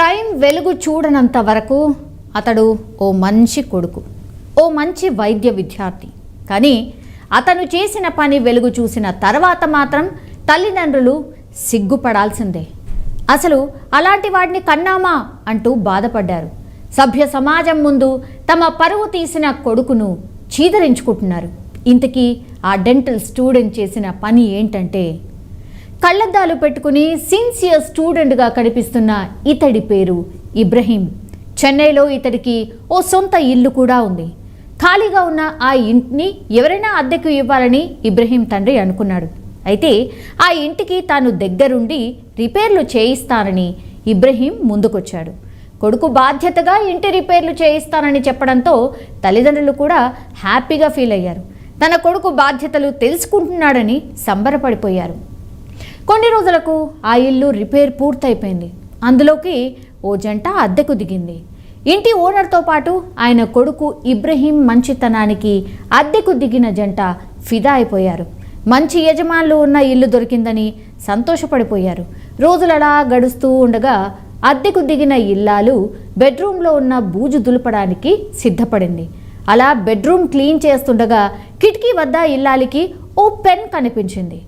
Prime వెలుగు చూడనంత వరకు అతడు ఓ మంచి కొడుకు, ఓ మంచి వైద్య విద్యార్థి. కానీ అతను చేసిన పని వెలుగు చూసిన తర్వాత మాత్రం తల్లిదండ్రులు సిగ్గుపడాల్సిందే. అసలు అలాంటి వాడిని కన్నామా అంటూ బాధపడ్డారు. సభ్య సమాజం ముందు తమ పరువు తీసిన కొడుకును చీదరించుకుంటున్నారు. ఇంతకీ ఆ డెంటల్ స్టూడెంట్ చేసిన పని ఏంటంటే, కళ్ళద్దాలు పెట్టుకుని సిన్సియర్ స్టూడెంట్గా కనిపిస్తున్న ఇతడి పేరు ఇబ్రహీం. చెన్నైలో ఇతడికి ఓ సొంత ఇల్లు కూడా ఉంది. ఖాళీగా ఉన్న ఆ ఇంటిని ఎవరైనా అద్దెకు ఇవ్వాలని ఇబ్రహీం తండ్రి అనుకున్నాడు. అయితే ఆ ఇంటికి తాను దగ్గరుండి రిపేర్లు చేయిస్తానని ఇబ్రహీం ముందుకొచ్చాడు. కొడుకు బాధ్యతగా ఇంటి రిపేర్లు చేయిస్తానని చెప్పడంతో తల్లిదండ్రులు కూడా హ్యాపీగా ఫీల్ అయ్యారు. తన కొడుకు బాధ్యతలు తెలుసుకుంటున్నాడని సంబరపడిపోయారు. కొన్ని రోజులకు ఆ ఇల్లు రిపేర్ పూర్తయిపోయింది. అందులోకి ఓ జంట అద్దెకు దిగింది. ఇంటి ఓనర్తో పాటు ఆయన కొడుకు ఇబ్రహీం మంచితనానికి అద్దెకు దిగిన జంట ఫిదా అయిపోయారు. మంచి యజమానులు ఉన్న ఇల్లు దొరికిందని సంతోషపడిపోయారు. రోజులలా గడుస్తూ ఉండగా అద్దెకు దిగిన ఇల్లాలు బెడ్రూమ్లో ఉన్న బూజు దులపడానికి సిద్ధపడింది. అలా బెడ్రూమ్ క్లీన్ చేస్తుండగా కిటికీ వద్ద ఇల్లాలికి ఓ పెన్ కనిపించింది.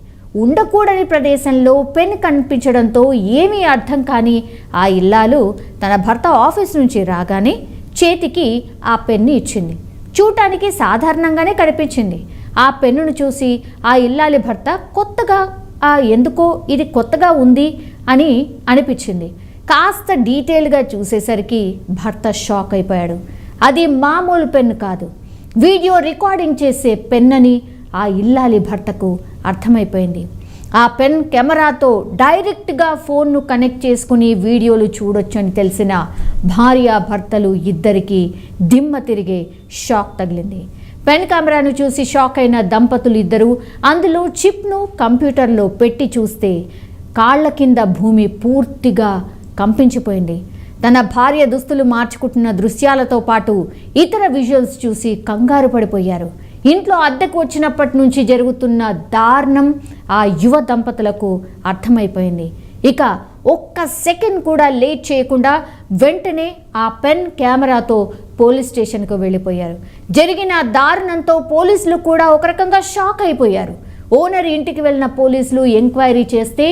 ఉండకూడని ప్రదేశంలో పెన్ కనిపించడంతో ఏమీ అర్థం కాని ఆ ఇల్లాలు తన భర్త ఆఫీస్ నుంచి రాగానే చేతికి ఆ పెన్ను ఇచ్చింది. చూడటానికి సాధారణంగానే కనిపించింది. ఆ పెన్నును చూసి ఆ ఇల్లాలి భర్త ఎందుకో ఇది కొత్తగా ఉంది అని అనిపించింది. కాస్త డీటెయిల్గా చూసేసరికి భర్త షాక్ అయిపోయాడు. అది మామూలు పెన్ను కాదు, వీడియో రికార్డింగ్ చేసే పెన్నని ఆ ఇల్లాలి భర్తకు అర్థమైపోయింది. ఆ పెన్ కెమెరాతో డైరెక్ట్గా ఫోన్ను కనెక్ట్ చేసుకుని వీడియోలు చూడొచ్చని తెలిసిన భార్యాభర్తలు ఇద్దరికీ దిమ్మ తిరిగే షాక్ తగిలింది. పెన్ కెమెరాను చూసి షాక్ అయిన దంపతులు ఇద్దరు అందులో చిప్ను కంప్యూటర్లో పెట్టి చూస్తే కాళ్ల కింద భూమి పూర్తిగా కంపించిపోయింది. తన భార్య దుస్తులు మార్చుకుంటున్న దృశ్యాలతో పాటు ఇతర విజువల్స్ చూసి కంగారు పడిపోయారు. ఇంట్లో అద్దెకు వచ్చినప్పటి నుంచి జరుగుతున్న దారుణం ఆ యువ దంపతులకు అర్థమైపోయింది. ఇక ఒక్క సెకండ్ కూడా లేట్ చేయకుండా వెంటనే ఆ పెన్ కెమెరాతో పోలీస్ స్టేషన్కు వెళ్ళిపోయారు. జరిగిన దారుణంతో పోలీసులు కూడా ఒక రకంగా షాక్ అయిపోయారు. ఓనర్ ఇంటికి వెళ్ళిన పోలీసులు ఎంక్వైరీ చేస్తే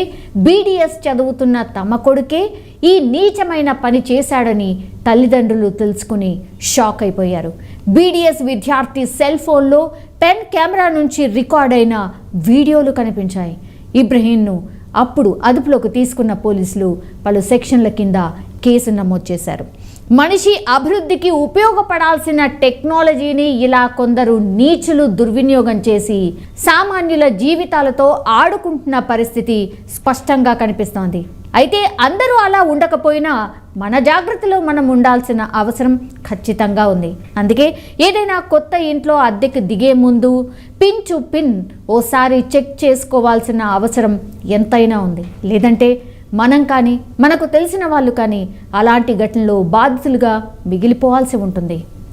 బీడీఎస్ చదువుతున్న తమ కొడుకే ఈ నీచమైన పని చేశాడని తల్లిదండ్రులు తెలుసుకుని షాక్ అయిపోయారు. బీడీఎస్ విద్యార్థి సెల్ ఫోన్లో పెన్ కెమెరా నుంచి రికార్డ్ అయిన వీడియోలు కనిపించాయి. ఇబ్రహీంను అప్పుడు అదుపులోకి తీసుకున్న పోలీసులు పలు సెక్షన్ల కింద కేసు నమోదు చేశారు. మనిషి అభివృద్ధికి ఉపయోగపడాల్సిన టెక్నాలజీని ఇలా కొందరు నీచులు దుర్వినియోగం చేసి సామాన్యుల జీవితాలతో ఆడుకుంటున్న పరిస్థితి స్పష్టంగా కనిపిస్తోంది. అయితే అందరూ అలా ఉండకపోయినా మన జాగ్రత్తలో మనం ఉండాల్సిన అవసరం ఖచ్చితంగా ఉంది. అందుకే ఏదైనా కొత్త ఇంట్లో అద్దెకు దిగే ముందు పిన్ ఓసారి చెక్ చేసుకోవాల్సిన అవసరం ఎంతైనా ఉంది. లేదంటే మనం కానీ మనకు తెలిసిన వాళ్ళు కానీ అలాంటి ఘటనలో బాధితులుగా మిగిలిపోవాల్సి ఉంటుంది.